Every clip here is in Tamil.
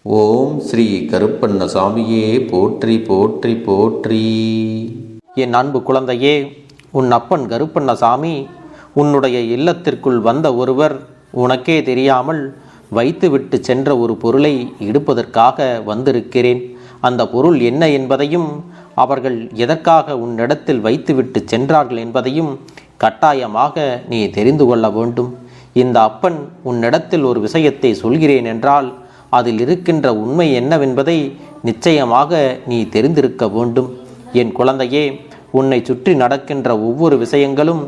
ஓம் ஸ்ரீ கருப்பண்ணசாமியே போற்றி போற்றி போற்றி. என் அன்பு குழந்தையே, உன் அப்பன் கருப்பண்ணசாமி உன்னுடைய இல்லத்திற்குள் வந்த ஒருவர் உனக்கே தெரியாமல் வைத்துவிட்டு சென்ற ஒரு பொருளை எடுப்பதற்காக வந்திருக்கிறேன். அந்த பொருள் என்ன என்பதையும் அவர்கள் எதற்காக உன்னிடத்தில் வைத்துவிட்டு சென்றார்கள் என்பதையும் கட்டாயமாக நீ தெரிந்து கொள்ள வேண்டும். இந்த அப்பன் உன்னிடத்தில் ஒரு விஷயத்தை சொல்கிறேன் என்றால் அதில் இருக்கின்ற உண்மை என்னவென்பதை நிச்சயமாக நீ தெரிந்திருக்க வேண்டும். என் குழந்தையே, உன்னை சுற்றி நடக்கின்ற ஒவ்வொரு விஷயங்களும்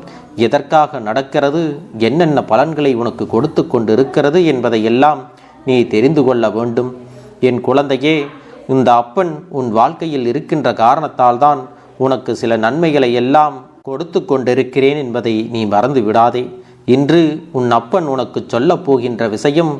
எதற்காக நடக்கிறது, என்னென்ன பலன்களை உனக்கு கொடுத்து கொண்டிருக்கிறது என்பதையெல்லாம் நீ தெரிந்து கொள்ள வேண்டும். என் குழந்தையே, இந்த அப்பன் உன் வாழ்க்கையில் இருக்கின்ற காரணத்தால் தான் உனக்கு சில நன்மைகளை எல்லாம் கொடுத்து கொண்டிருக்கிறேன் என்பதை நீ மறந்து விடாதே. இன்று உன் அப்பன் உனக்கு சொல்லப் போகின்ற விஷயம்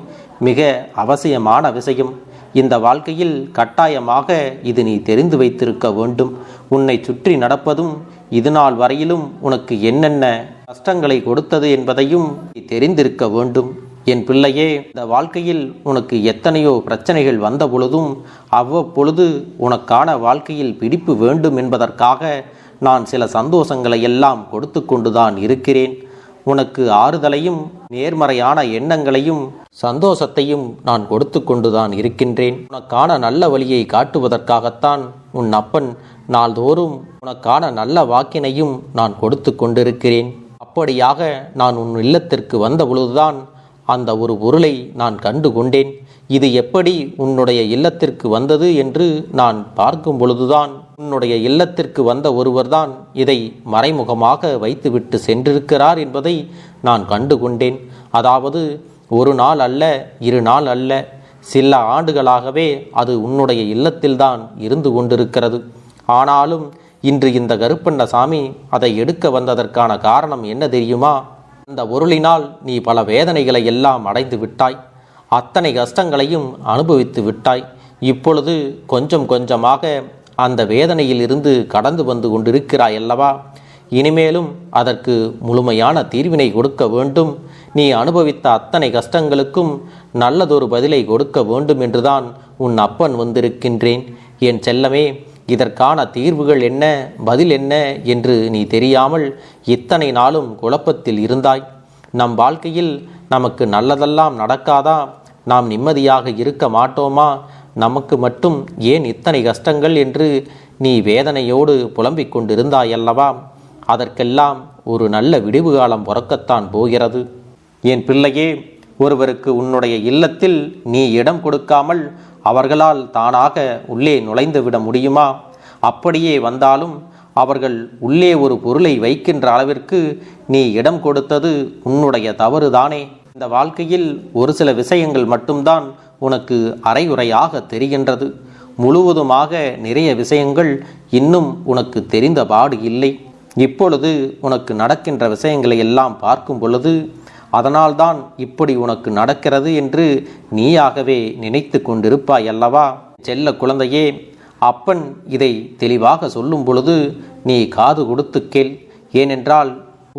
மிக அவசியமான விஷயம். இந்த வாழ்க்கையில் கட்டாயமாக இது நீ தெரிந்து வைத்திருக்க வேண்டும். உன்னை சுற்றி நடப்பதும் இதுநாள் வரையிலும் உனக்கு என்னென்ன கஷ்டங்களை கொடுத்தது என்பதையும் நீ தெரிந்திருக்க வேண்டும். என் பிள்ளையே, இந்த வாழ்க்கையில் உனக்கு எத்தனையோ பிரச்சனைகள் வந்த பொழுதும் அவ்வப்பொழுது உனக்கான வாழ்க்கையில் பிடிப்பு வேண்டும் என்பதற்காக நான் சில சந்தோஷங்களை எல்லாம் கொடுத்து கொண்டுதான் இருக்கிறேன். உனக்கு ஆறுதலையும் நேர்மறையான எண்ணங்களையும் சந்தோஷத்தையும் நான் கொடுத்து கொண்டுதான் இருக்கின்றேன். உனக்கான நல்ல வழியை காட்டுவதற்காகத்தான் உன் அப்பன் நாள்தோறும் உனக்கான நல்ல வாக்கினையும் நான் கொடுத்து கொண்டிருக்கிறேன். அப்படியாக நான் உன் இல்லத்திற்கு வந்த பொழுதுதான் அந்த ஒரு பொருளை நான் கண்டு கொண்டேன். இது எப்படி உன்னுடைய இல்லத்திற்கு வந்தது என்று நான் பார்க்கும் பொழுதுதான் உன்னுடைய இல்லத்திற்கு வந்த ஒருவர்தான் இதை மறைமுகமாக வைத்துவிட்டு சென்றிருக்கிறார் என்பதை நான் கண்டு கொண்டேன். அதாவது ஒரு நாள் அல்ல, 2 நாள் அல்ல, சில ஆண்டுகளாகவே அது உன்னுடைய இல்லத்தில்தான் இருந்து கொண்டிருக்கிறது. ஆனாலும் இன்று இந்த கருப்பண்ணசாமி அதை எடுக்க வந்ததற்கான காரணம் என்ன தெரியுமா? அந்த பொருளினால் நீ பல வேதனைகளை எல்லாம் அடைந்து விட்டாய், அத்தனை கஷ்டங்களையும் அனுபவித்து விட்டாய். இப்பொழுது கொஞ்சம் கொஞ்சமாக அந்த வேதனையில் இருந்து கடந்து வந்து கொண்டிருக்கிறாய் அல்லவா? இனிமேலும் அதற்கு முழுமையான தீர்வினை கொடுக்க வேண்டும். நீ அனுபவித்த அத்தனை கஷ்டங்களுக்கும் நல்லதொரு பதிலை கொடுக்க வேண்டும் என்றுதான் உன் அப்பன் வந்திருக்கின்றேன். என் செல்லமே, இதற்கான தீர்வுகள் என்ன, பதில் என்ன என்று நீ தெரியாமல் இத்தனை நாளும் குழப்பத்தில் இருந்தாய். நம் வாழ்க்கையில் நமக்கு நல்லதெல்லாம் நடக்காதா? நாம் நிம்மதியாக இருக்க மாட்டோமா? நமக்கு மட்டும் ஏன் இத்தனை கஷ்டங்கள் என்று நீ வேதனையோடு புலம்பிக் கொண்டிருந்தாய் அல்லவா? அதற்கெல்லாம் ஒரு நல்ல விடிவு காலம் பிறக்கத்தான் போகிறது. என் பிள்ளையே, ஒருவருக்கு உன்னுடைய இல்லத்தில் நீ இடம் கொடுக்காமல் அவர்களால் தானாக உள்ளே நுழைந்து விட முடியுமா? அப்படியே வந்தாலும் அவர்கள் உள்ளே ஒரு பொருளை வைக்கின்ற அளவிற்கு நீ இடம் கொடுத்தது உன்னுடைய தவறுதானே. இந்த வாழ்க்கையில் ஒரு சில விஷயங்கள் மட்டும்தான் உனக்கு அரைகுறையாக தெரிகின்றது. முழுவதுமாக நிறைய விஷயங்கள் இன்னும் உனக்கு தெரிந்த பாடு இல்லை. இப்பொழுது உனக்கு நடக்கின்ற விஷயங்களை எல்லாம் பார்க்கும் பொழுது அதனால்தான் இப்படி உனக்கு நடக்கிறது என்று நீயாகவே நினைத்து கொண்டிருப்பாய் அல்லவா? செல்ல குழந்தையே, அப்பன் இதை தெளிவாக சொல்லும் பொழுது நீ காது கொடுத்து கேள். ஏனென்றால்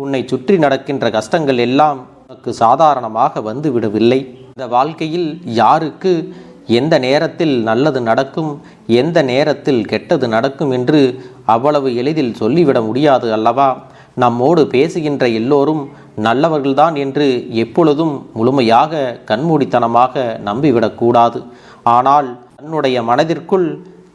உன்னை சுற்றி நடக்கின்ற கஷ்டங்கள் எல்லாம் உனக்கு சாதாரணமாக வந்து விடவில்லை. இந்த வாழ்க்கையில் யாருக்கு எந்த நேரத்தில் நல்லது நடக்கும், எந்த நேரத்தில் கெட்டது நடக்கும் என்று அவ்வளவு எளிதில் சொல்லிவிட முடியாது அல்லவா? நம்மோடு பேசுகின்ற எல்லோரும் நல்லவர்கள்தான் என்று எப்பொழுதும் முழுமையாக கண்மூடித்தனமாக நம்பிவிடக்கூடாது. ஆனால் தன்னுடைய மனதிற்குள்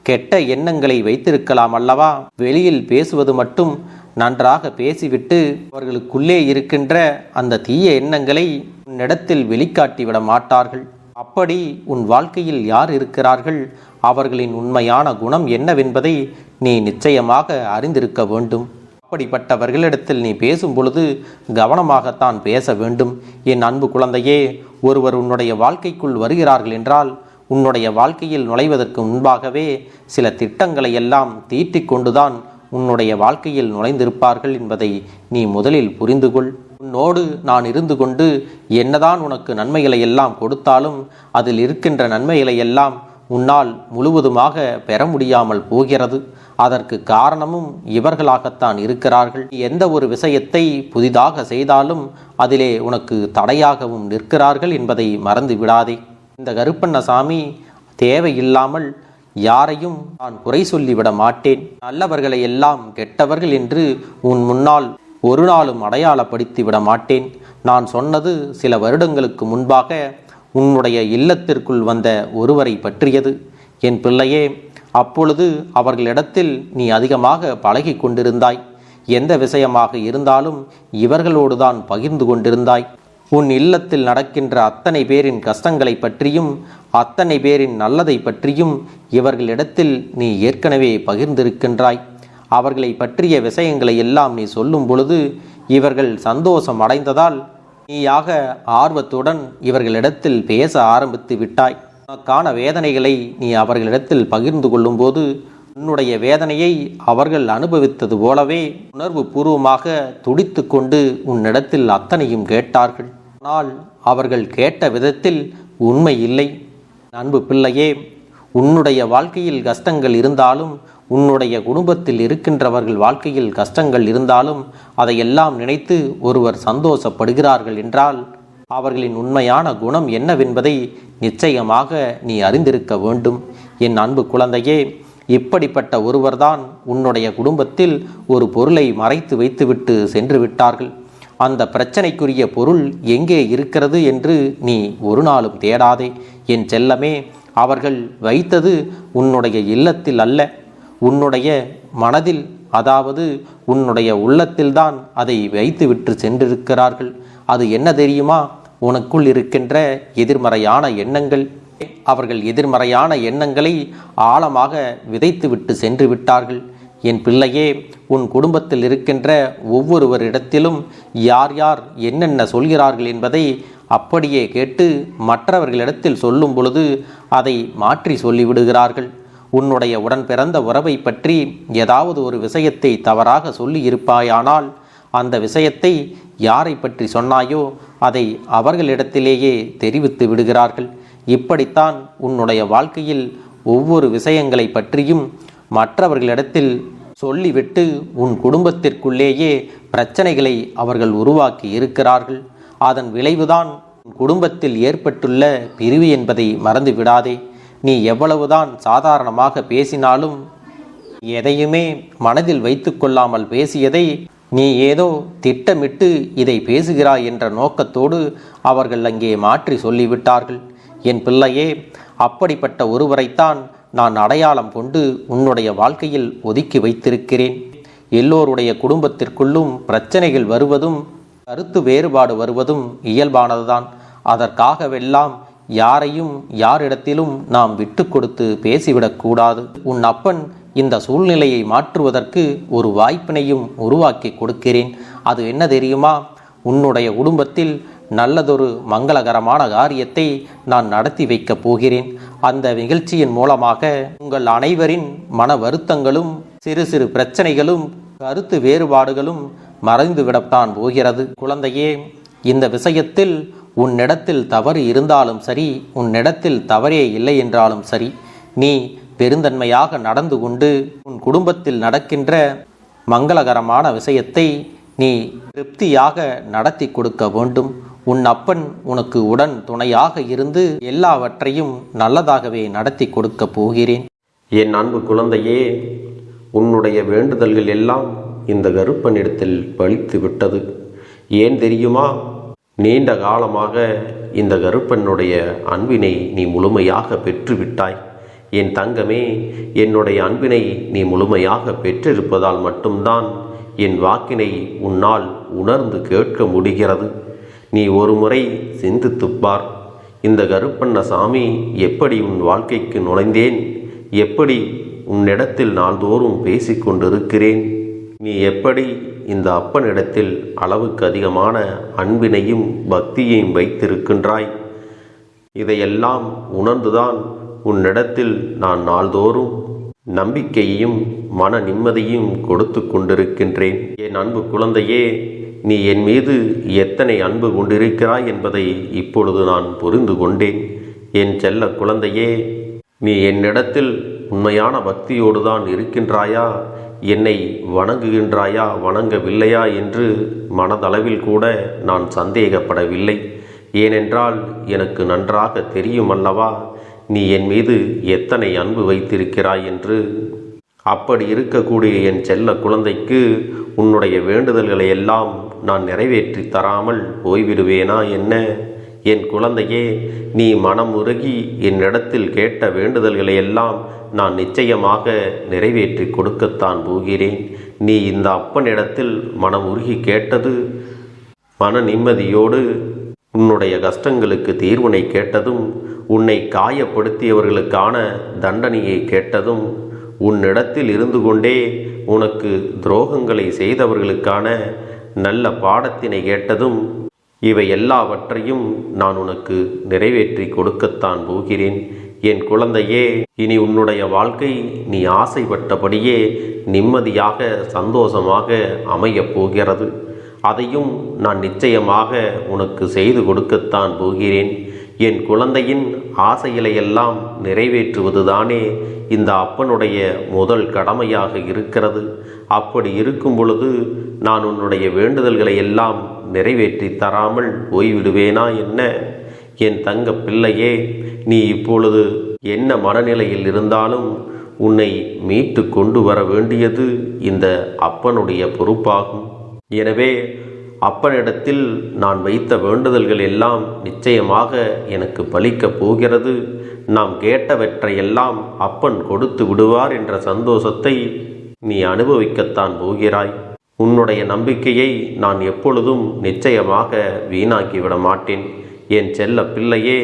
கெட்ட எண்ணங்களை வைத்திருக்கலாம் அல்லவா? வெளியில் பேசுவது மட்டும் நன்றாக பேசிவிட்டு அவர்களுக்குள்ளே இருக்கின்ற அந்த தீய எண்ணங்களை உன்னிடத்தில் வெளிக்காட்டிவிட மாட்டார்கள். அப்படி உன் வாழ்க்கையில் யார் இருக்கிறார்கள், அவர்களின் உண்மையான குணம் என்னவென்பதை நீ நிச்சயமாக அறிந்திருக்க வேண்டும். அப்படிப்பட்டவர்களிடத்தில் நீ பேசும் பொழுது கவனமாகத்தான் பேச வேண்டும். என் அன்பு குழந்தையே, ஒருவர் உன்னுடைய வாழ்க்கைக்குள் வருகிறார்கள் என்றால் உன்னுடைய வாழ்க்கையில் நுழைவதற்கு முன்பாகவே சில திட்டங்களை எல்லாம் தீட்டிக் கொண்டுதான் உன்னுடைய வாழ்க்கையில் நுழைந்திருப்பார்கள் என்பதை நீ முதலில் புரிந்து கொள். உன்னோடு நான் இருந்து கொண்டு என்னதான் உனக்கு நன்மைகளை எல்லாம் கொடுத்தாலும் அதில் இருக்கின்ற நன்மைகளை எல்லாம் உன்னால் முழுவதுமாக பெற முடியாமல் போகிறது. அதற்கு காரணமும் இவர்களாகத்தான் இருக்கிறார்கள். எந்த ஒரு விஷயத்தை புதிதாக செய்தாலும் அதிலே உனக்கு தடையாகவும் நிற்கிறார்கள் என்பதை மறந்து விடாதே. இந்த கருப்பண்ணசாமி தேவையில்லாமல் யாரையும் நான் குறை சொல்லிவிட மாட்டேன். நல்லவர்களை எல்லாம் கெட்டவர்கள் என்று உன் முன்னால் ஒரு நாளும் அடையாளப்படுத்தி விட மாட்டேன். நான் சொன்னது சில வருடங்களுக்கு முன்பாக உன்னுடைய இல்லத்திற்குள் வந்த ஒருவரை பற்றியது. என் பிள்ளையே, அப்பொழுது அவர்களிடத்தில் நீ அதிகமாக பழகி கொண்டிருந்தாய். எந்த விஷயமாக இருந்தாலும் இவர்களோடுதான் பகிர்ந்து கொண்டிருந்தாய். உன் இல்லத்தில் நடக்கின்ற அத்தனை பேரின் கஷ்டங்களை பற்றியும் அத்தனை பேரின் நல்லதை பற்றியும் இவர்களிடத்தில் நீ ஏற்கனவே பகிர்ந்திருக்கின்றாய். அவர்களை பற்றிய விஷயங்களை எல்லாம் நீ சொல்லும் பொழுது இவர்கள் சந்தோஷம் அடைந்ததால் நீயாக ஆர்வத்துடன் இவர்களிடத்தில் பேச ஆரம்பித்து விட்டாய். உனக்கான வேதனைகளை நீ அவர்களிடத்தில் பகிர்ந்து கொள்ளும்போது உன்னுடைய வேதனையை அவர்கள் அனுபவித்தது போலவே உணர்வு பூர்வமாக துடித்து கொண்டு உன்னிடத்தில் அத்தனையும் கேட்டார்கள். ஆனால் அவர்கள் கேட்ட விதத்தில் உண்மை இல்லை. அன்பு பிள்ளையே, உன்னுடைய வாழ்க்கையில் கஷ்டங்கள் இருந்தாலும் உன்னுடைய குடும்பத்தில் இருக்கின்றவர்கள் வாழ்க்கையில் கஷ்டங்கள் இருந்தாலும் அதையெல்லாம் நினைத்து ஒருவர் சந்தோஷப்படுகிறார்கள் என்றால் அவர்களின் உண்மையான குணம் என்னவென்பதை நிச்சயமாக நீ அறிந்திருக்க வேண்டும். என் அன்பு குழந்தையே, இப்படிப்பட்ட ஒருவர்தான் உன்னுடைய குடும்பத்தில் ஒரு பொருளை மறைத்து வைத்துவிட்டு சென்று விட்டார்கள். அந்த பிரச்சனைக்குரிய பொருள் எங்கே இருக்கிறது என்று நீ ஒரு நாளும் தேடாதே என் செல்லமே. அவர்கள் வைத்தது உன்னுடைய இல்லத்தில் அல்ல, உன்னுடைய மனதில், அதாவது உன்னுடைய உள்ளத்தில்தான் அதை வைத்துவிட்டு சென்றிருக்கிறார்கள். அது என்ன தெரியுமா? உனக்குள் இருக்கின்ற எதிர்மறையான எண்ணங்கள். அவர்கள் எதிர்மறையான எண்ணங்களை ஆழமாக விதைத்துவிட்டு சென்று விட்டார்கள். என் பிள்ளையே, உன் குடும்பத்தில் இருக்கின்ற ஒவ்வொருவரிடத்திலும் யார் யார் என்னென்ன சொல்கிறார்கள் என்பதை அப்படியே கேட்டு மற்றவர்களிடத்தில் சொல்லும் பொழுது அதை மாற்றி சொல்லிவிடுகிறார்கள். உன்னுடைய உடன் பிறந்த உறவை பற்றி ஏதாவது ஒரு விஷயத்தை தவறாக சொல்லி இருப்பாயானால் அந்த விஷயத்தை யாரை பற்றி சொன்னாயோ அதை அவர்களிடத்திலேயே தெரிவித்து விடுகிறார்கள். இப்படித்தான் உன்னுடைய வாழ்க்கையில் ஒவ்வொரு விஷயங்களை பற்றியும் மற்றவர்களிடத்தில் சொல்லிவிட்டு உன் குடும்பத்திற்குள்ளேயே பிரச்சனைகளை அவர்கள் உருவாக்கி இருக்கிறார்கள். அதன் விளைவுதான் உன் குடும்பத்தில் ஏற்பட்டுள்ள பிரிவு என்பதை மறந்து விடாதே. நீ எவ்வளவுதான் சாதாரணமாக பேசினாலும் எதையுமே மனதில் வைத்து கொள்ளாமல் பேசியதை நீ ஏதோ திட்டமிட்டு இதை பேசுகிறாய் என்ற நோக்கத்தோடு அவர்கள் அங்கே மாற்றி சொல்லிவிட்டார்கள். என் பிள்ளையே, அப்படிப்பட்ட ஒருவரைத்தான் நான் அடையாளம் கொண்டு உன்னுடைய வாழ்க்கையில் ஒதுக்கி வைத்திருக்கிறேன். எல்லோருடைய குடும்பத்திற்குள்ளும் பிரச்சனைகள் வருவதும் கருத்து வேறுபாடு வருவதும் இயல்பானதுதான். அதற்காகவெல்லாம் யாரையும் யாரிடத்திலும் நாம் விட்டு கொடுத்து பேசிவிடக்கூடாது. உன் அப்பன் இந்த சூழ்நிலையை மாற்றுவதற்கு ஒரு வாய்ப்பினையும் உருவாக்கி கொடுக்கிறேன். அது என்ன தெரியுமா? உன்னுடைய குடும்பத்தில் நல்லதொரு மங்களகரமான காரியத்தை நான் நடத்தி வைக்கப் போகிறேன். அந்த நிகழ்ச்சியின் மூலமாக உங்கள் அனைவரின் மன வருத்தங்களும் சிறு சிறு பிரச்சனைகளும் கருத்து வேறுபாடுகளும் மறைந்துவிடத்தான் போகிறது. குழந்தையே, இந்த விஷயத்தில் உன்னிடத்தில் தவறு இருந்தாலும் சரி, உன்னிடத்தில் தவறே இல்லை என்றாலும் சரி, நீ பெருந்தன்மையாக நடந்து கொண்டு உன் குடும்பத்தில் நடக்கின்ற மங்களகரமான விஷயத்தை நீ திருப்தியாக நடத்தி கொடுக்க வேண்டும். உன் அப்பன் உனக்கு உடன் துணையாக இருந்து எல்லாவற்றையும் நல்லதாகவே நடத்தி கொடுக்க போகிறேன். என் அன்பு குழந்தையே, உன்னுடைய வேண்டுதல்கள் எல்லாம் இந்த கருப்பனிடத்தில் பலித்து விட்டது. ஏன் தெரியுமா? நீண்ட காலமாக இந்த கருப்பனுடைய அன்பினை நீ முழுமையாக பெற்றுவிட்டாய். என் தங்கமே, என்னுடைய அன்பினை நீ முழுமையாக பெற்றிருப்பதால் மட்டும்தான் என் வாக்கினை உன்னால் உணர்ந்து கேட்க முடிகிறது. நீ ஒரு முறை சிந்தித்துப்பார். இந்த கருப்பண்ணசாமி எப்படி உன் வாழ்க்கைக்கு நுழைந்தேன், எப்படி உன்னிடத்தில் நாள்தோறும் பேசிக்கொண்டிருக்கிறேன், நீ எப்படி இந்த அப்பனிடத்தில் அளவுக்கு அதிகமான அன்பினையும் பக்தியையும் வைத்திருக்கின்றாய். இதையெல்லாம் உணர்ந்துதான் உன்னிடத்தில் நான் நாள்தோறும் நம்பிக்கையையும் மன நிம்மதியும் கொடுத்து கொண்டிருக்கின்றேன். என் அன்பு குழந்தையே, நீ என் மீது எத்தனை அன்பு கொண்டிருக்கிறாய் என்பதை இப்பொழுது நான் புரிந்து கொண்டேன். என் செல்ல குழந்தையே, நீ என்னிடத்தில் உண்மையான பக்தியோடு தான் இருக்கின்றாயா, என்னை வணங்குகின்றாயா வணங்கவில்லையா என்று மனதளவில் கூட நான் சந்தேகப்படவில்லை. ஏனென்றால் எனக்கு நன்றாக தெரியும் அல்லவா, நீ என் மீது எத்தனை அன்பு வைத்திருக்கிறாய் என்று. அப்படி இருக்கக்கூடிய என் செல்ல குழந்தைக்கு உன்னுடைய வேண்டுதல்களை எல்லாம் நான் நிறைவேற்றி தராமல் போய்விடுவேனா என்ன? என் குழந்தையே, நீ மனம் உருகி என்னிடத்தில் கேட்ட வேண்டுதல்களை எல்லாம் நான் நிச்சயமாக நிறைவேற்றி கொடுக்கத்தான் போகிறேன். நீ இந்த அப்பனிடத்தில் மனம் உருகி கேட்டது, மன நிம்மதியோடு உன்னுடைய கஷ்டங்களுக்கு தீர்வினை கேட்டதும், உன்னை காயப்படுத்தியவர்களுக்கான தண்டனையை கேட்டதும், உன்னிடத்தில் இருந்து கொண்டே உனக்கு துரோகங்களை செய்தவர்களுக்கான நல்ல பாடத்தினை கேட்டதும், இவை எல்லாவற்றையும் நான் உனக்கு நிறைவேற்றி கொடுக்கத்தான் போகிறேன். என் குழந்தையே, இனி உன்னுடைய வாழ்க்கை நீ ஆசைப்பட்டபடியே நிம்மதியாக சந்தோஷமாக அமையப் போகிறது. அதையும் நான் நிச்சயமாக உனக்கு செய்து கொடுக்கத்தான் போகிறேன். என் குழந்தையின் ஆசைகளையெல்லாம் நிறைவேற்றுவதுதானே இந்த அப்பனுடைய முதல் கடமையாக இருக்கிறது. அப்படி இருக்கும் பொழுது நான் உன்னுடைய வேண்டுதல்களை எல்லாம் நிறைவேற்றி தராமல் போய்விடுவேனா என்ன? என் தங்க பிள்ளையே, நீ இப்பொழுது என்ன மனநிலையில் இருந்தாலும் உன்னை மீட்டு கொண்டு வர வேண்டியது இந்த அப்பனுடைய பொறுப்பாகும். எனவே அப்பனிடத்தில் நான் வைத்த வேண்டுதல்கள் எல்லாம் நிச்சயமாக எனக்கு பலிக்கப் போகிறது. நாம் கேட்டவற்றையெல்லாம் அப்பன் கொடுத்து விடுவார் என்ற சந்தோஷத்தை நீ அனுபவிக்கத்தான் போகிறாய். உன்னுடைய நம்பிக்கையை நான் எப்பொழுதும் நிச்சயமாக வீணாக்கிவிட மாட்டேன். என் செல்ல பிள்ளையே,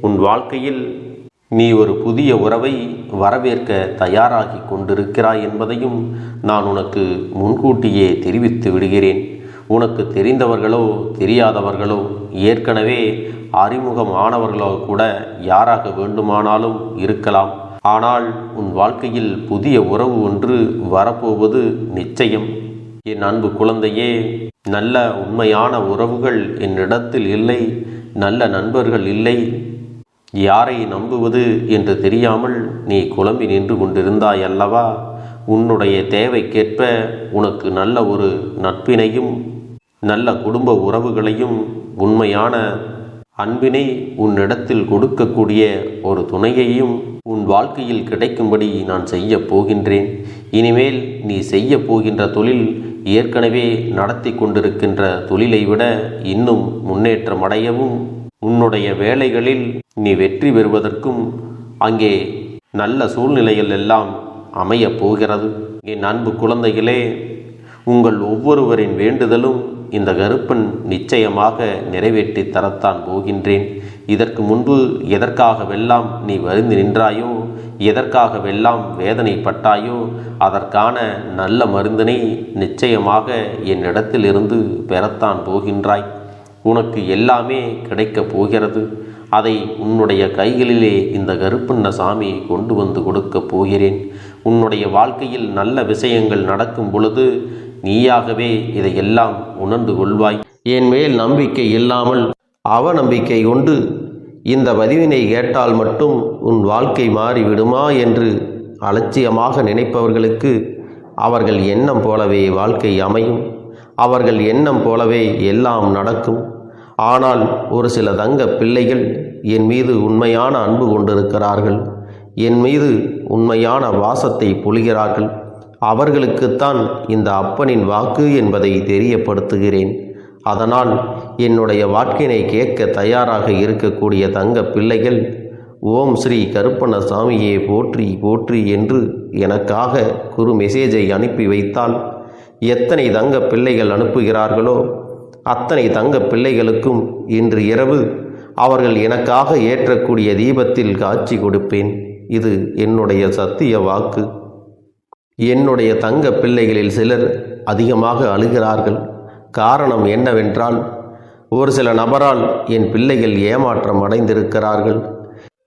உன் வாழ்க்கையில் நீ ஒரு புதிய உறவை வரவேற்க தயாராகி கொண்டிருக்கிறாய் என்பதையும் நான் உனக்கு முன்கூட்டியே தெரிவித்து விடுகிறேன். உனக்கு தெரிந்தவர்களோ தெரியாதவர்களோ, ஏற்கனவே அறிமுகமானவர்களோ கூட யாராக வேண்டுமானாலும் இருக்கலாம். ஆனால் உன் வாழ்க்கையில் புதிய உறவு ஒன்று வரப்போவது நிச்சயம். என் அன்பு குழந்தையே, நல்ல உண்மையான உறவுகள் என்னிடத்தில் இல்லை, நல்ல நண்பர்கள் இல்லை. யாரை நம்புவது என்று தெரியாமல் நீ குழம்பி நின்று கொண்டிருந்தாய் அல்லவா? உன்னுடைய தேவைக்கேற்ப உனக்கு நல்ல ஒரு நட்பினையும் நல்ல குடும்ப உறவுகளையும் உண்மையான அன்பினை உன்னிடத்தில் கொடுக்கக்கூடிய ஒரு துணையையும் உன் வாழ்க்கையில் கிடைக்கும்படி நான் செய்ய போகின்றேன். இனிமேல் நீ செய்ய போகின்ற தொழில் ஏற்கனவே நடத்தி கொண்டிருக்கின்ற தொழிலை விட இன்னும் முன்னேற்றம் அடையவும், உன்னுடைய வேலைகளில் நீ வெற்றி பெறுவதற்கும் அங்கே நல்ல சூழ்நிலைகள் எல்லாம் அமையப் போகிறது. என் அன்பு குழந்தைகளே, உங்கள் ஒவ்வொருவரின் வேண்டுதலும் இந்த கருப்பன் நிச்சயமாக நிறைவேற்றி தரத்தான் போகின்றேன். இதற்கு முன்பு எதற்காகவெல்லாம் நீ வருந்தி நின்றாயோ, எதற்காகவெல்லாம் வேதனைப்பட்டாயோ, அதற்கான நல்ல மருந்தினை நிச்சயமாக என்னிடத்திலிருந்து பெறத்தான் போகின்றாய். உனக்கு எல்லாமே கிடைக்கப் போகிறது. அதை உன்னுடைய கைகளிலே இந்த கருப்பண்ண சாமி கொண்டு வந்து கொடுக்கப் போகிறேன். உன்னுடைய வாழ்க்கையில் நல்ல விஷயங்கள் நடக்கும் பொழுது நீயாகவே இதையெல்லாம் உணர்ந்து கொள்வாய். என் மேல் நம்பிக்கை இல்லாமல் அவநம்பிக்கை கொண்டு இந்த பதிவினை கேட்டால் மட்டும் உன் வாழ்க்கை மாறிவிடுமா என்று அலட்சியமாக நினைப்பவர்களுக்கு அவர்கள் எண்ணம் போலவே வாழ்க்கை அமையும். அவர்கள் எண்ணம் போலவே எல்லாம் நடக்கும். ஆனால் ஒரு சில தங்க பிள்ளைகள் என் மீது உண்மையான அன்பு கொண்டிருக்கிறார்கள், என் மீது உண்மையான வாசத்தை பொழிகிறார்கள். அவர்களுக்குத்தான் இந்த அப்பனின் வாக்கு என்பதை தெரியப்படுத்துகிறேன். அதனால் என்னுடைய வாக்கினை கேட்க தயாராக இருக்கக்கூடிய தங்க பிள்ளைகள் ஓம் ஸ்ரீ கருப்பண்ண சாமியே போற்றி போற்றி என்று எனக்காக குறு மெசேஜை அனுப்பி வைத்தால் எத்தனை தங்க பிள்ளைகள் அனுப்புகிறார்களோ அத்தனை தங்க பிள்ளைகளுக்கும் இன்று இரவு அவர்கள் எனக்காக ஏற்றக்கூடிய தீபத்தில் காட்சி கொடுப்பேன். இது என்னுடைய சத்திய வாக்கு. என்னுடைய தங்க பிள்ளைகளில் சிலர் அதிகமாக அழுகிறார்கள். காரணம் என்னவென்றால், ஒரு சில நபரால் என் பிள்ளைகள் ஏமாற்றம் அடைந்திருக்கிறார்கள்.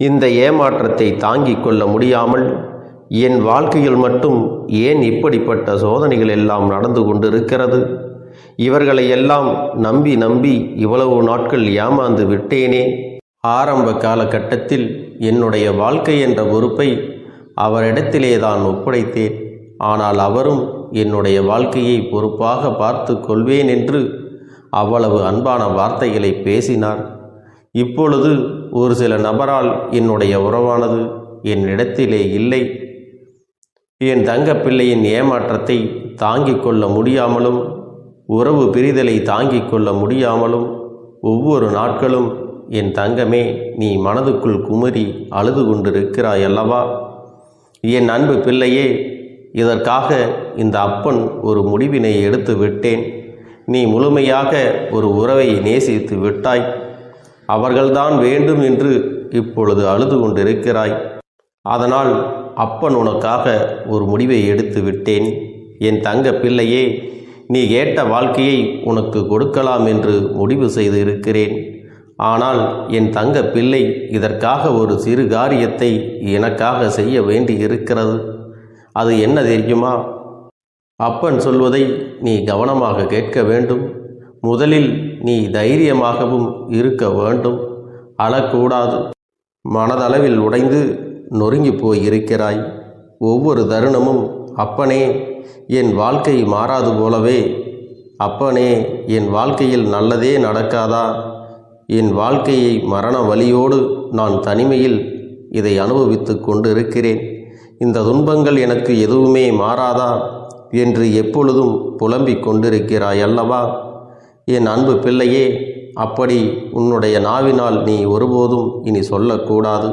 இந்த ஏமாற்றத்தை தாங்கிக் கொள்ள முடியாமல் என் வாழ்க்கையில் மட்டும் ஏன் இப்படிப்பட்ட சோதனைகள் எல்லாம் நடந்து கொண்டிருக்கிறது? இவர்களை எல்லாம் நம்பி நம்பி இவ்வளவு நாட்கள் ஏமாந்து விட்டேனே. ஆரம்ப காலகட்டத்தில் என்னுடைய வாழ்க்கை என்ற பொறுப்பை அவரிடத்திலே தான் ஒப்படைத்தேன். ஆனால் அவரும் என்னுடைய வாழ்க்கையை பொறுப்பாக பார்த்து கொள்வேன் என்று அவ்வளவு அன்பான வார்த்தைகளை பேசினார். இப்பொழுது ஒரு சில நபரால் என்னுடைய உறவானது என்னிடத்திலே இல்லை. என் தங்க பிள்ளையின் ஏமாற்றத்தை தாங்கிக் கொள்ள முடியாமலும் உறவு பிரிதலை தாங்கிக் கொள்ள முடியாமலும் ஒவ்வொரு நாட்களும் என் தங்கமே நீ மனதுக்குள் குமரி அழுது கொண்டிருக்கிறாய் அல்லவா? என் அன்பு பிள்ளையே, இதற்காக இந்த அப்பன் ஒரு முடிவினை எடுத்து விட்டேன். நீ முழுமையாக ஒரு உறவை நேசித்து விட்டாய். அவர்கள்தான் வேண்டும் என்று இப்பொழுது அழுது கொண்டிருக்கிறாய். அதனால் அப்பன் உனக்காக ஒரு முடிவை எடுத்து விட்டேன். என் தங்க பிள்ளையே, நீ கேட்ட வாழ்க்கையை உனக்கு கொடுக்கலாம் என்று முடிவு செய்து இருக்கிறேன். ஆனால் என் தங்க பிள்ளை, இதற்காக ஒரு சிறு காரியத்தை எனக்காக செய்ய வேண்டி இருக்கிறது. அது என்ன தெரியுமா? அப்பன் சொல்வதை நீ கவனமாக கேட்க வேண்டும். முதலில் நீ தைரியமாகவும் இருக்க வேண்டும். அழக்கூடாது. மனதளவில் உடைந்து நொறுங்கி போய் இருக்கிறாய். ஒவ்வொரு தருணமும் அப்பனே என் வாழ்க்கை மாறாது போலவே, அப்பனே என் வாழ்க்கையில் நல்லதே நடக்காதா, என் வாழ்க்கையை மரண வலியோடு நான் தனிமையில் இதை அனுபவித்து கொண்டு இருக்கிறேன். இந்த துன்பங்கள் எனக்கு எதுவுமே மாறாதா என்று எப்பொழுதும் புலம்பிக் கொண்டிருக்கிறாய் அல்லவா? என் அன்பு பிள்ளையே, அப்படி உன்னுடைய நாவினால் நீ ஒருபோதும் இனி சொல்லக்கூடாது.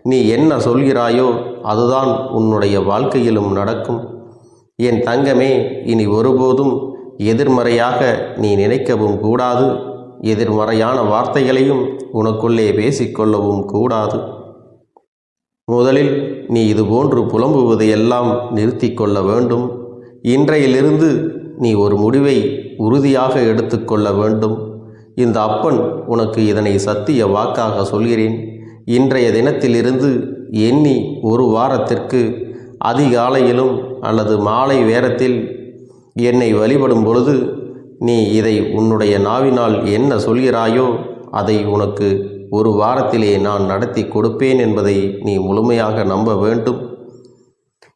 நீ என்ன சொல்கிறாயோ அதுதான் உன்னுடைய வாழ்க்கையிலும் நடக்கும். என் தங்கமே, இனி ஒருபோதும் எதிர்மறையாக நீ நினைக்கவும் கூடாது. எதிர்மறையான வார்த்தைகளையும் உனக்குள்ளே பேசிக்கொள்ளவும் கூடாது. முதலில் நீ இதுபோன்று புலம்புவதையெல்லாம் நிறுத்தி கொள்ள வேண்டும். இன்றையிலிருந்து நீ ஒரு முடிவை உறுதியாக எடுத்துக்கொள்ள வேண்டும். இந்த அப்பன் உனக்கு இதனை சத்திய வாக்காக சொல்கிறேன். இன்றைய தினத்திலிருந்து எண்ணி ஒரு வாரத்திற்கு அதிகாலையிலும் அல்லது மாலை நேரத்தில் என்னை வழிபடும் பொழுது நீ இதை உன்னுடைய நாவினால் என்ன சொல்கிறாயோ அதை உனக்கு ஒரு வாரத்திலே நான் நடத்தி கொடுப்பேன் என்பதை நீ முழுமையாக நம்ப வேண்டும்.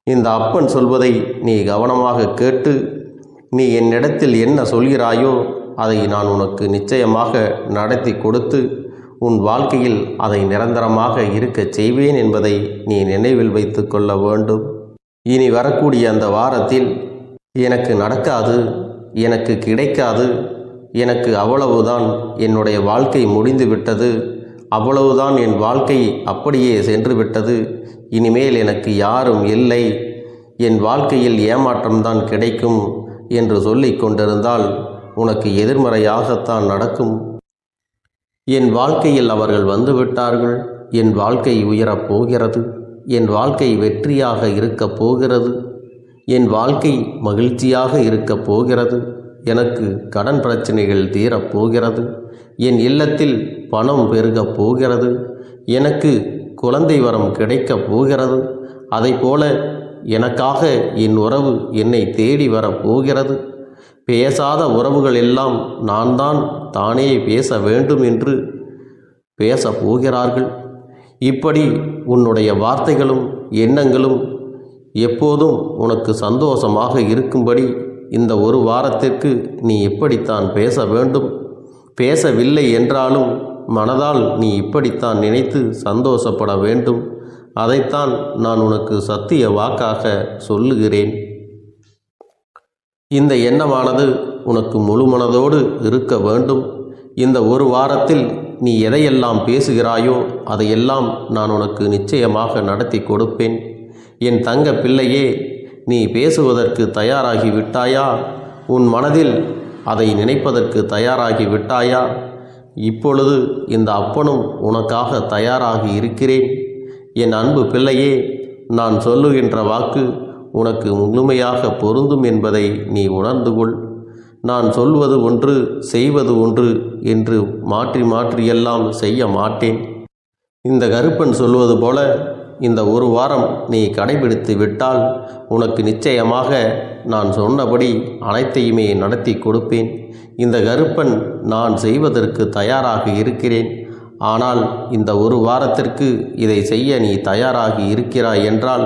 இந்த அப்பன் சொல்வதை நீ கவனமாக கேட்டு நீ என்னிடத்தில் என்ன சொல்கிறாயோ அதை நான் உனக்கு நிச்சயமாக நடத்தி கொடுத்து உன் வாழ்க்கையில் அதை நிரந்தரமாக இருக்கச் செய்வேன் என்பதை நீ நினைவில் வைத்து கொள்ள வேண்டும். இனி வரக்கூடிய அந்த வாரத்தில் எனக்கு நடக்காது, எனக்கு கிடைக்காது, எனக்கு அவ்வளவுதான், என்னுடைய வாழ்க்கை முடிந்து விட்டது, அவ்வளவுதான், என் வாழ்க்கை அப்படியே சென்று விட்டது, இனிமேல் எனக்கு யாரும் இல்லை, என் வாழ்க்கையில் ஏமாற்றம்தான் கிடைக்கும் என்று சொல்லிக் கொண்டிருந்தால் உனக்கு எதிர்மறையாகத்தான் நடக்கும். என் வாழ்க்கையில் அவர்கள் வந்துவிட்டார்கள், என் வாழ்க்கை உயரப் போகிறது, என் வாழ்க்கை வெற்றியாக இருக்கப் போகிறது, என் வாழ்க்கை மகிழ்ச்சியாக இருக்கப் போகிறது, எனக்கு கடன் பிரச்சனைகள் தீரப்போகிறது, என் இல்லத்தில் பணம் பெருகப் போகிறது, எனக்கு குழந்தை வரம் கிடைக்கப் போகிறது, அதைப்போல எனக்காக என் உறவு என்னை தேடி வரப்போகிறது, பேசாத உறவுகள் எல்லாம் நான் தான் தானே பேச வேண்டும் என்று பேசப் போகிறார்கள். இப்படி உன்னுடைய வார்த்தைகளும் எண்ணங்களும் எப்போதும் உனக்கு சந்தோஷமாக இருக்கும்படி இந்த ஒரு வாரத்திற்கு நீ இப்படித்தான் பேச வேண்டும். பேசவில்லை என்றாலும் மனதால் நீ இப்படித்தான் நினைத்து சந்தோஷப்பட வேண்டும். அதைத்தான் நான் உனக்கு சத்திய வாக்காக சொல்லுகிறேன். இந்த எண்ணமானது உனக்கு முழு மனதோடு இருக்க வேண்டும். இந்த ஒரு வாரத்தில் நீ எதையெல்லாம் பேசுகிறாயோ அதையெல்லாம் நான் உனக்கு நிச்சயமாக நடத்தி கொடுப்பேன். என் தங்க பிள்ளையே, நீ பேசுவதற்கு தயாராகி விட்டாயா? உன் மனதில் அதை நினைப்பதற்கு தயாராகி விட்டாயா? இப்பொழுது இந்த அப்பனும் உனக்காக தயாராகி இருக்கிறேன். என் அன்பு பிள்ளையே, நான் சொல்லுகின்ற வாக்கு உனக்கு முழுமையாக பொருந்தும் என்பதை நீ உணர்ந்து கொள். நான் சொல்வது ஒன்று செய்வது ஒன்று என்று மாற்றி மாற்றியெல்லாம் செய்ய மாட்டேன். இந்த கருப்பன் சொல்வது போல இந்த ஒரு வாரம் நீ கடைபிடித்து விட்டால் உனக்கு நிச்சயமாக நான் சொன்னபடி அனைத்தையுமே நடத்தி கொடுப்பேன். இந்த கருப்பன் நான் செய்வதற்கு தயாராக இருக்கிறேன். ஆனால் இந்த ஒரு வாரத்திற்கு இதை செய்ய நீ தயாராகி இருக்கிறாய் என்றால்,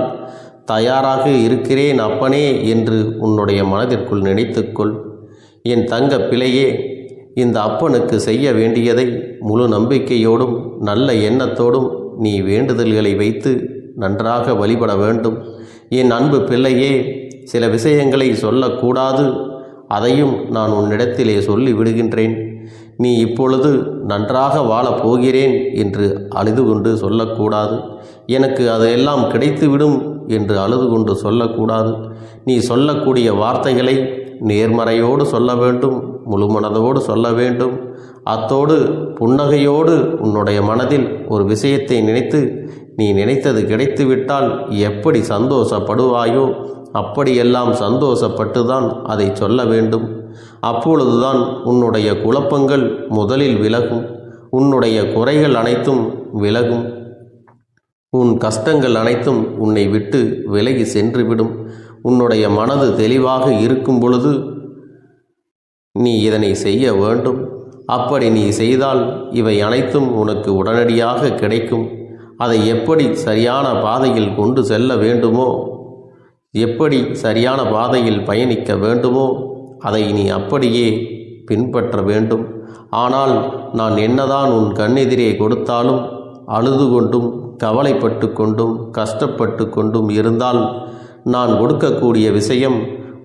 தயாராக இருக்கிறேன் அப்பனே என்று உன்னுடைய மனதிற்குள் நினைத்துக்கொள். என் தங்க பிள்ளையே, இந்த அப்பனுக்கு செய்ய வேண்டியதை முழு நம்பிக்கையோடும் நல்ல எண்ணத்தோடும் நீ வேண்டுதல்களை வைத்து நன்றாக வழிபட வேண்டும். என் அன்பு பிள்ளையே, சில விஷயங்களை சொல்லக்கூடாது, அதையும் நான் உன்னிடத்திலே சொல்லி விடுகின்றேன். நீ இப்பொழுது நன்றாக வாழப் போகிறேன் என்று அழுது கொண்டு சொல்லக்கூடாது. எனக்கு அதையெல்லாம் கிடைத்துவிடும் என்று அழுது கொண்டு சொல்லக்கூடாது. நீ சொல்லக்கூடிய வார்த்தைகளை நேர்மறையோடு சொல்ல வேண்டும், முழு மனதோடு சொல்ல வேண்டும். அத்தோடு புன்னகையோடு உன்னுடைய மனதில் ஒரு விஷயத்தை நினைத்து நீ நினைத்தது கிடைத்துவிட்டால் எப்படி சந்தோஷப்படுவாயோ அப்படியெல்லாம் சந்தோஷப்பட்டுதான் அதை சொல்ல வேண்டும். அப்பொழுதுதான் உன்னுடைய குழப்பங்கள் முதலில் விலகும், உன்னுடைய குறைகள் அனைத்தும் விலகும், உன் கஷ்டங்கள் அனைத்தும் உன்னை விட்டு விலகி சென்றுவிடும். உன்னுடைய மனது தெளிவாக இருக்கும் பொழுது நீ இதனை செய்ய வேண்டும். அப்படி நீ செய்தால் இவை அனைத்தும் உனக்கு உடனடியாக கிடைக்கும். அதை எப்படி சரியான பாதையில் கொண்டு செல்ல வேண்டுமோ, எப்படி சரியான பாதையில் பயணிக்க வேண்டுமோ அதை நீ அப்படியே பின்பற்ற வேண்டும். ஆனால் நான் என்னதான் உன் கண்ணெதிரே கொடுத்தாலும் அழுது கொண்டும் கவலைப்பட்டு கொண்டும் கஷ்டப்பட்டு கொண்டும் இருந்தால் நான் கொடுக்கக்கூடிய விஷயம்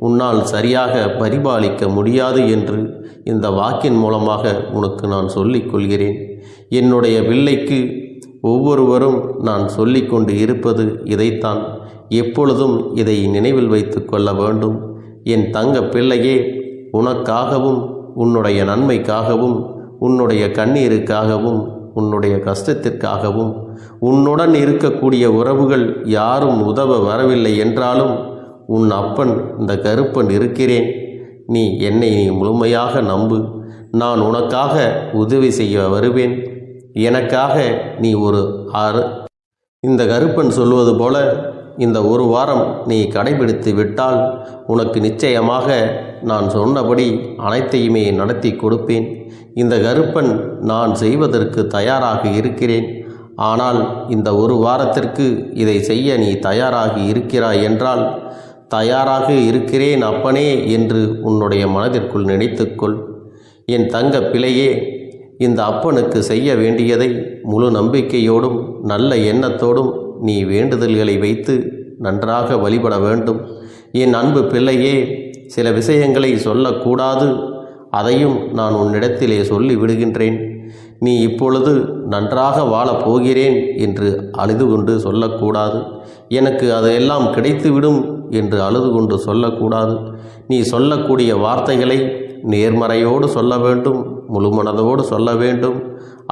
உன்னால் சரியாக பரிபாலிக்க முடியாது என்று இந்த வாக்கின் மூலமாக உனக்கு நான் சொல்லிக் கொள்கிறேன். என்னுடைய பிள்ளைக்கு ஒவ்வொருவரும் நான் சொல்லிக்கொண்டு இருப்பது இதைத்தான். எப்பொழுதும் இதை நினைவில் வைத்து கொள்ள வேண்டும். என் தங்க பிள்ளையே, உனக்காகவும் உன்னுடைய நன்மைக்காகவும் உன்னுடைய கண்ணீருக்காகவும் உன்னுடைய கஷ்டத்திற்காகவும் உன்னுடன் இருக்கக்கூடிய உறவுகள் யாரும் உதவ வரவில்லை என்றாலும் உன் அப்பன் இந்த கருப்பன் இருக்கிறேன். நீ என்னை முழுமையாக நம்பு. நான் உனக்காக உதவி செய்ய வருவேன். எனக்காக நீ இந்த கருப்பன் சொல்வது போல இந்த ஒரு வாரம் நீ கடைபிடித்து விட்டால் உனக்கு நிச்சயமாக நான் சொன்னபடி அனைத்தையுமே நடத்தி கொடுப்பேன். இந்த கருப்பன் நான் செய்வதற்கு தயாராக இருக்கிறேன். ஆனால் இந்த ஒரு வாரத்திற்கு இதை செய்ய நீ தயாராகி இருக்கிறாய் என்றால், தயாராக இருக்கிறேன் அப்பனே என்று உன்னுடைய மனதிற்குள் நினைத்துக்கொள். என் தங்க பிள்ளையே, இந்த அப்பனுக்கு செய்ய வேண்டியதை முழு நம்பிக்கையோடும் நல்ல எண்ணத்தோடும் நீ வேண்டுதல்களை வைத்து நன்றாக வழிபட வேண்டும். என் அன்பு பிள்ளையே, சில விஷயங்களை சொல்லக்கூடாது, அதையும் நான் உன்னிடத்திலே சொல்லி விடுகின்றேன். நீ இப்பொழுது நன்றாக வாழப் போகிறேன் என்று அழுது கொண்டு சொல்லக்கூடாது. எனக்கு அதையெல்லாம் கிடைத்துவிடும் என்று அழுது கொண்டு சொல்லக்கூடாது. நீ சொல்லக்கூடிய வார்த்தைகளை நேர்மறையோடு சொல்ல வேண்டும், முழு மனதோடு சொல்ல வேண்டும்.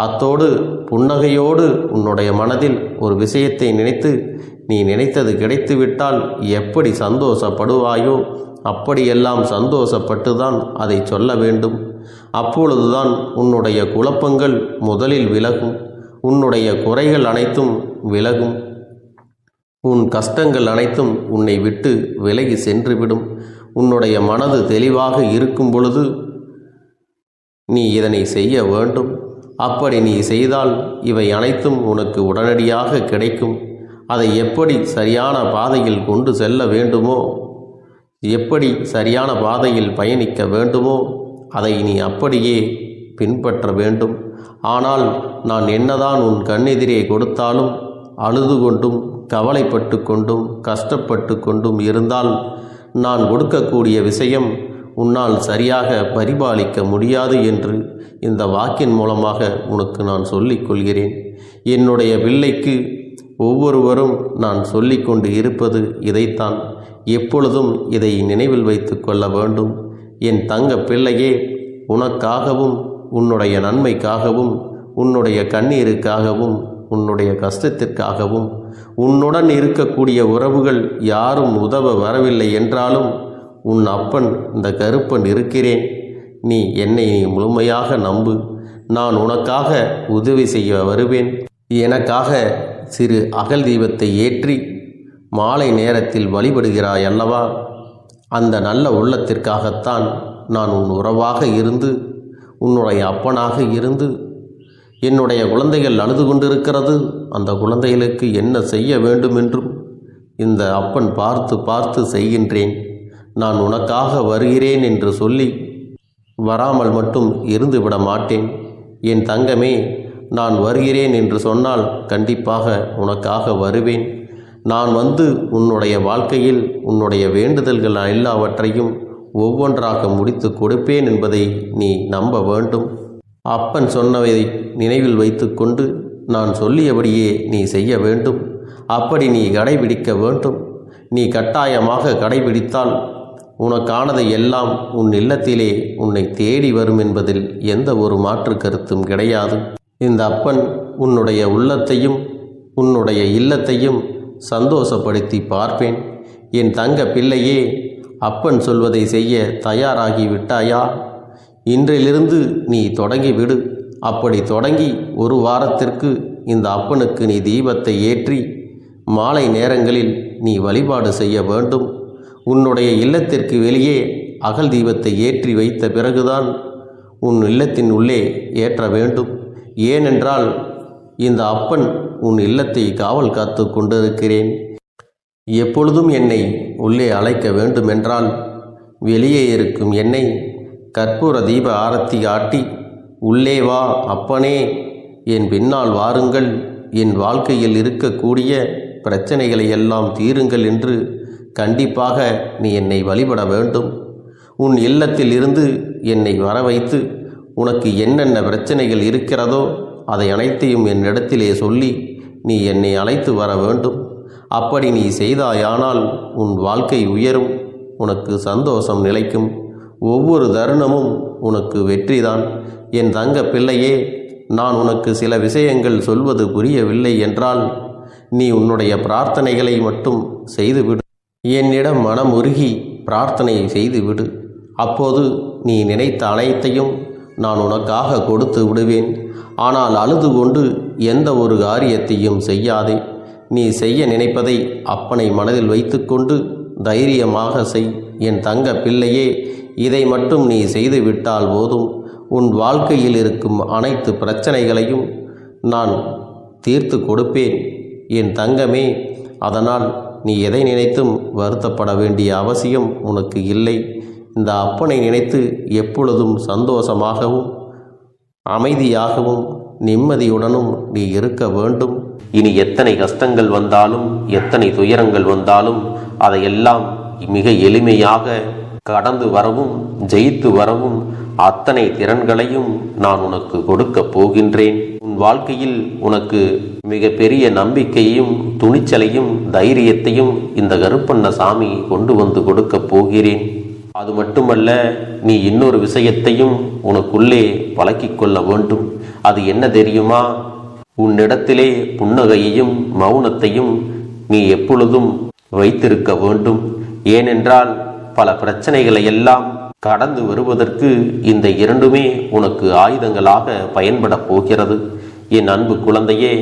அத்தோடு புன்னகையோடு உன்னுடைய மனதில் ஒரு விஷயத்தை நினைத்து நீ நினைத்தது கிடைத்துவிட்டால் எப்படி சந்தோஷப்படுவாயோ அப்படியெல்லாம் சந்தோஷப்பட்டுதான் அதை சொல்ல வேண்டும். அப்பொழுதுதான் உன்னுடைய குழப்பங்கள் முதலில் விலகும், உன்னுடைய குறைகள் அனைத்தும் விலகும், உன் கஷ்டங்கள் அனைத்தும் உன்னை விட்டு விலகி சென்றுவிடும். உன்னுடைய மனது தெளிவாக இருக்கும் பொழுது நீ இதனை செய்ய வேண்டும். அப்படி நீ செய்தால் இவை அனைத்தும் உனக்கு உடனடியாக கிடைக்கும். அதை எப்படி சரியான பாதையில் கொண்டு செல்ல வேண்டுமோ, எப்படி சரியான பாதையில் பயணிக்க வேண்டுமோ அதை நீ அப்படியே பின்பற்ற வேண்டும். ஆனால் நான் என்னதான் உன் கண்ணெதிரே கொடுத்தாலும் அழுது கொண்டும் கவலைப்பட்டு கொண்டும் கஷ்டப்பட்டு கொண்டும் இருந்தால் நான் கொடுக்கக்கூடிய விஷயம் உன்னால் சரியாக பரிபாலிக்க முடியாது என்று இந்த வாக்கின் மூலமாக உனக்கு நான் சொல்லிக் கொள்கிறேன். என்னுடைய பிள்ளைக்கு ஒவ்வொருவரும் நான் சொல்லிக்கொண்டு இருப்பது இதைத்தான். எப்பொழுதும் இதை நினைவில் வைத்து கொள்ள வேண்டும். என் தங்க பிள்ளையே, உனக்காகவும் உன்னுடைய நன்மைக்காகவும் உன்னுடைய கண்ணீருக்காகவும் உன்னுடைய கஷ்டத்திற்காகவும் உன்னுடன் இருக்கக்கூடிய உறவுகள் யாரும் உதவ வரவில்லை என்றாலும் உன் அப்பன் இந்த கருப்பன் இருக்கிறேன். நீ என்னை முழுமையாக நம்பு. நான் உனக்காக உதவி செய்ய வருவேன். எனக்காக சிறு அகல் தீபத்தை ஏற்றி மாலை நேரத்தில் வழிபடுகிறாய் அல்லவா? அந்த நல்ல உள்ளத்திற்காகத்தான் நான் உன் உறவாக இருந்து உன்னுடைய அப்பனாக இருந்து என்னுடைய குழந்தைகள் அழுது கொண்டிருக்கிறது, அந்த குழந்தைகளுக்கு என்ன செய்ய வேண்டும் என்றும் இந்த அப்பன் பார்த்து பார்த்து செய்கின்றேன். நான் உனக்காக வருகிறேன் என்று சொல்லி வராமல் மட்டும் இருந்துவிட மாட்டேன். என் தங்கமே, நான் வருகிறேன் என்று சொன்னால் கண்டிப்பாக உனக்காக வருவேன். நான் வந்து உன்னுடைய வாழ்க்கையில் உன்னுடைய வேண்டுதல்கள் எல்லாவற்றையும் ஒவ்வொன்றாக முடித்து கொடுப்பேன் என்பதை நீ நம்ப வேண்டும். அப்பன் சொன்னதை நினைவில் வைத்துக்கொண்டு நான் சொல்லியபடியே நீ செய்ய வேண்டும். அப்படி நீ கடைபிடிக்க வேண்டும். நீ கட்டாயமாக கடைபிடித்தால் உனக்கானதை எல்லாம் உன் இல்லத்திலே உன்னை தேடி வரும் என்பதில் எந்த ஒரு மாற்று கருத்தும் கிடையாது. இந்த அப்பன் உன்னுடைய உள்ளத்தையும் உன்னுடைய இல்லத்தையும் சந்தோஷப்படுத்தி பார்ப்பேன். என் தங்க பிள்ளையே, அப்பன் சொல்வதை செய்ய தயாராகி விட்டாயா? இன்றிலிருந்து நீ தொடங்கிவிடு. அப்படி தொடங்கி ஒரு வாரத்திற்கு இந்த அப்பனுக்கு நீ தீபத்தை ஏற்றி மாலை நேரங்களில் நீ வழிபாடு செய்ய வேண்டும். உன்னுடைய இல்லத்திற்கு வெளியே அகல் தீபத்தை ஏற்றி வைத்த பிறகுதான் உன் இல்லத்தின் உள்ளே ஏற்ற வேண்டும். ஏனென்றால் இந்த அப்பன் உன் இல்லத்தை காவல் காத்து கொண்டிருக்கிறேன். எப்பொழுதும் என்னை உள்ளே அழைக்க வேண்டுமென்றால் வெளியே இருக்கும் என்னை கற்பூர தீப ஆரத்தி காட்டி உள்ளே வா அப்பனே, என் பின்னால் வாருங்கள், என் வாழ்க்கையில் இருக்கக்கூடிய பிரச்சனைகளை எல்லாம் தீருங்கள் என்று கண்டிப்பாக நீ என்னை வழிபட வேண்டும். உன் இல்லத்தில் இருந்து என்னை வர வைத்து உனக்கு என்னென்ன பிரச்சனைகள் இருக்கிறதோ அதை அனைத்தையும் என்னிடத்திலே சொல்லி நீ என்னை அழைத்து வர வேண்டும். அப்படி நீ செய்தாயானால் உன் வாழ்க்கை உயரும், உனக்கு சந்தோஷம் நிலைக்கும், ஒவ்வொரு தருணமும் உனக்கு வெற்றிதான். என் தங்க பிள்ளையே, நான் உனக்கு சில விஷயங்கள் சொல்வது புரியவில்லை என்றால் நீ உன்னுடைய பிரார்த்தனைகளை மட்டும் செய்துவிடு. என்னிடம் மனமுருகி பிரார்த்தனை செய்துவிடு. அப்போது நீ நினைத்த அனைத்தையும் நான் உனக்காக கொடுத்து விடுவேன். ஆனால் அழுது கொண்டு எந்த ஒரு காரியத்தையும் செய்யாதே. நீ செய்ய நினைப்பதை அப்பனை மனதில் வைத்துக்கொண்டு தைரியமாக செய். என் தங்க பிள்ளையே, இதை மட்டும் நீ செய்துவிட்டால் போதும். உன் வாழ்க்கையில் இருக்கும் அனைத்து பிரச்சனைகளையும் நான் தீர்த்து கொடுப்பேன் என் தங்கமே. அதனால் நீ எதை நினைத்தும் வருத்தப்பட வேண்டிய அவசியம் உனக்கு இல்லை. இந்த அப்பனை நினைத்து எப்பொழுதும் சந்தோஷமாகவும் அமைதியாகவும் நிம்மதியுடனும் நீ இருக்க வேண்டும். இனி எத்தனை கஷ்டங்கள் வந்தாலும் எத்தனை துயரங்கள் வந்தாலும் அதையெல்லாம் மிக எளிமையாக கடந்து வரவும் ஜெயித்து வரவும் அத்தனை திறன்களையும் நான் உனக்கு கொடுக்க போகின்றேன். உன் வாழ்க்கையில் உனக்கு மிக பெரிய நம்பிக்கையையும் துணிச்சலையும் தைரியத்தையும் இந்த கருப்பண்ணசாமி கொண்டு வந்து கொடுக்க போகிறேன். அது மட்டுமல்ல, நீ இன்னொரு விஷயத்தையும் உனக்குள்ளே பழக்கிக் கொள்ள வேண்டும். அது என்ன தெரியுமா? உன்னிடத்திலே புன்னகையையும் மௌனத்தையும் நீ எப்பொழுதும் வைத்திருக்க வேண்டும். ஏனென்றால் பல பிரச்சனைகளை எல்லாம் கடந்து வருவதற்கு இந்த இரண்டுமே உனக்கு ஆயுதங்களாக பயன்பட போகிறது. என் அன்பு குழந்தையே,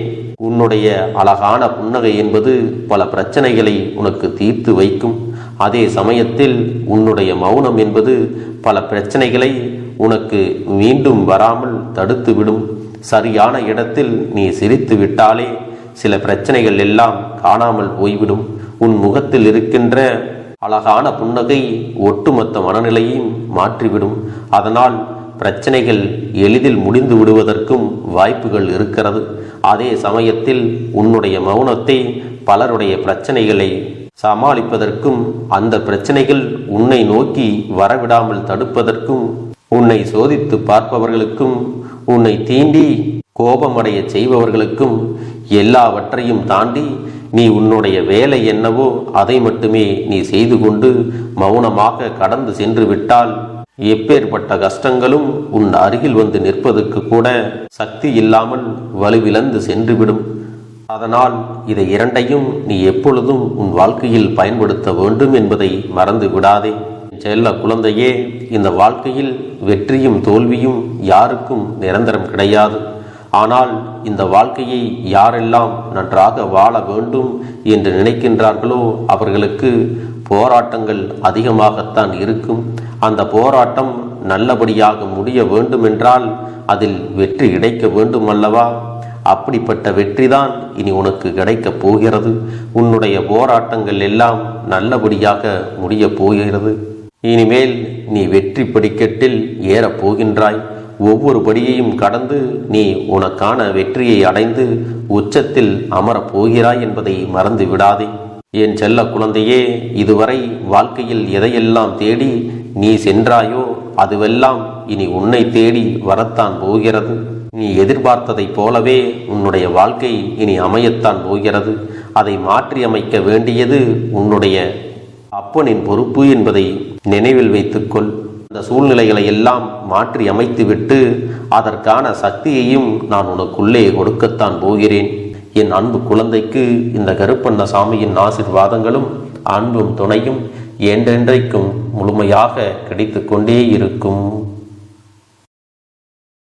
உன்னுடைய அழகான புன்னகை என்பது பல பிரச்சனைகளை உனக்கு தீர்த்து வைக்கும். அதே சமயத்தில் உன்னுடைய மௌனம் என்பது பல பிரச்சனைகளை உனக்கு மீண்டும் வராமல் தடுத்துவிடும். சரியான இடத்தில் நீ சிரித்து விட்டாலே சில பிரச்சனைகள் எல்லாம் காணாமல் போய்விடும். உன் முகத்தில் இருக்கின்ற அழகான புன்னகை ஒட்டுமொத்த மனநிலையும் மாற்றிவிடும். அதனால் பிரச்சனைகள் எளிதில் முடிந்து விடுவதற்கும் வாய்ப்புகள் இருக்கிறது. அதே சமயத்தில் உன்னுடைய மௌனத்தை பலருடைய பிரச்சனைகளை சமாளிப்பதற்கும் அந்த பிரச்சனைகள் உன்னை நோக்கி வரவிடாமல் தடுப்பதற்கும் உன்னை சோதித்து பார்ப்பவர்களுக்கும் உன்னை தீண்டி கோபமடைய செய்பவர்களுக்கும் எல்லாவற்றையும் தாண்டி நீ உன்னுடைய வேலை என்னவோ அதை மட்டுமே நீ செய்து கொண்டு மௌனமாக கடந்து சென்று விட்டால் எப்பேற்பட்ட கஷ்டங்களும் உன் அருகில் வந்து நிற்பதற்கு கூட சக்தி இல்லாமல் வலுவிழந்து சென்றுவிடும். அதனால் இதை இரண்டையும் நீ எப்பொழுதும் உன் வாழ்க்கையில் பயன்படுத்த வேண்டும் என்பதை மறந்து விடாதே. செல்ல குழந்தையே, இந்த வாழ்க்கையில் வெற்றியும் தோல்வியும் யாருக்கும் நிரந்தரம் கிடையாது. ஆனால் இந்த வாழ்க்கையை யாரெல்லாம் நன்றாக வாழ வேண்டும் என்று நினைக்கின்றார்களோ அவர்களுக்கு போராட்டங்கள் அதிகமாகத்தான் இருக்கும். அந்த போராட்டம் நல்லபடியாக முடிய வேண்டுமென்றால் அதில் வெற்றி கிடைக்க வேண்டும் அல்லவா? அப்படிப்பட்ட வெற்றிதான் இனி உனக்கு கிடைக்கப் போகிறது. உன்னுடைய போராட்டங்கள் எல்லாம் நல்லபடியாக முடிய போகிறது. இனிமேல் நீ வெற்றி படிக்கட்டில் ஏறப் போகின்றாய். ஒவ்வொரு படியையும் கடந்து நீ உனக்கான வெற்றியை அடைந்து உச்சத்தில் அமரப் போகிறாய் என்பதை மறந்து விடாதே. என் செல்ல குழந்தையே, இதுவரை வாழ்க்கையில் எதையெல்லாம் தேடி நீ சென்றாயோ அதுவெல்லாம் இனி உன்னை தேடி வரத்தான் போகிறது. நீ எதிர்பார்த்ததைப் போலவே உன்னுடைய வாழ்க்கை இனி அமையத்தான் போகிறது. அதை மாற்றி அமைக்க வேண்டியது உன்னுடைய அப்பனின் பொறுப்பு என்பதை நினைவில் வைத்துக்கொள். அந்த சூழ்நிலைகளை எல்லாம் மாற்றி அமைத்துவிட்டு அதற்கான சக்தியையும் நான் உனக்குள்ளே கொடுக்கத்தான் போகிறேன். என் அன்பு குழந்தைக்கு இந்த கருப்பண்ணசாமியின் ஆசீர்வாதங்களும் அன்பும் துணையும் என்றென்றைக்கும் முழுமையாக கிடைத்து கொண்டே இருக்கும்.